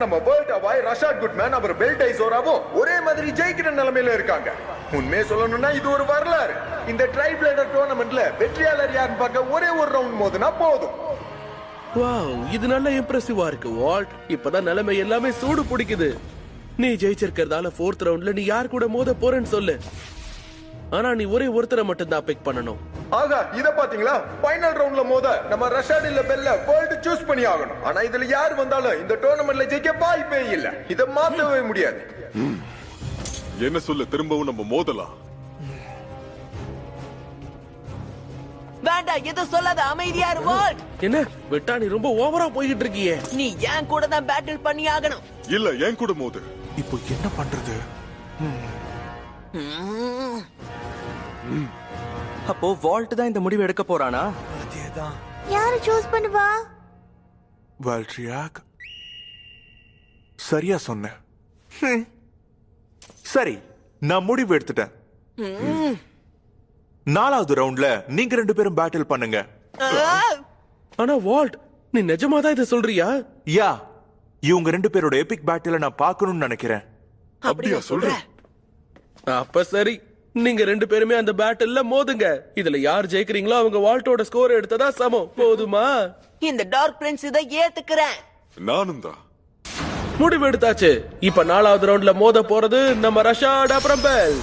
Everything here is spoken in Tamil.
நம்ம வேர்ல்ட் அவாய் ரஷாட் குட்மேன் அவர் பெல்ட் ஐசோராவும் ஒரே மாதிரி ஜெயிக்கிற நிலைமையில இருக்காங்க. உண்மையை சொல்லணும்னா இது ஒரு வரலாறு. இந்த ட்ரைபிளேடர் டோர்னமெண்ட்ல வெற்றியாளர் யாருன்னு பார்க்க ஒரே ஒரு ரவுண்ட் மோதுனா போதும். வாவ், இது நல்ல இம்ப்ரெசிவா இருக்கு வால்ட். இப்பதான் நிலைமை எல்லாமே சூடு பிடிக்குது. நீ ஜெயிச்சிருக்கிறதால 4th ரவுண்ட்ல நீ யார் கூட மோத போறேன்னு சொல்லு. ஆனா நீ ஒரே ஒருத்தரை மட்டும் தான் பிக் பண்ணணும். ஆகா, இத பாத்தீங்களா? ஃபைனல் ரவுண்ட்ல மோத நம்ம ரஷாட் இல்ல பெல்ல வேர்ல்ட் சூஸ் பண்ணி ஆகணும். ஆனா இதுல யார் வந்தாலும் இந்த டோர்னமெண்ட்ல ஜெயிக்க வாய்ப்பே இல்ல. இத மாத்தவே முடியாது. என்ன சொல்ல, திரும்பவும் நம்ம மோதலாம். வேண்டாம், எது சொல்லாத, அமைதியா இரு வால்ட். என்ன விட்டா நீ ரொம்ப ஓவரா போய்கிட்டு இருக்கியே. நீ ஏன் கூட தான் பேட்டில் பண்ணி ஆகணும். இல்ல, என் கூட மோது. இப்போ என்ன பண்றது? அப்போ வால்ட் தான் இந்த முடிவு எடுக்க போறானா? அதேதான். யாரு சூஸ் பண்ணுவா? வால்ட்ரியாக், சரியா சொன்ன. சரி, நான் முடிவு எடுத்துட்டேன். 4வது ரவுண்ட்ல நீங்க 2 பேரும் பேட்டில் பண்ணுங்க. ஆனா வால்ட், நீ நிஜமாதான் இதை சொல்றியா? யா, இவங்க 2 பேரோட எபிக் பேட்டில நான் பார்க்கணும்னு நினைக்கிறேன். அப்படியா சொல்ற? அப்ப சரி, நீங்க 2 பேருமே அந்த பேட்டில்ல மோதுங்க. இதுல யார் ஜெயிக்கிறீங்களோ அவங்க வால்ட்டோட ஸ்கோர் எடுத்ததா சமம். போதுமா? இந்த டார்க் பிரின்ஸ் இதை ஏத்துக்கிறேன். நானும் தான். முடிவு எடுத்தாச்சு. இப்ப 4வது ரவுண்ட்ல மோத போறது நம்ம ரஷாட் அப்புறம் பெல்.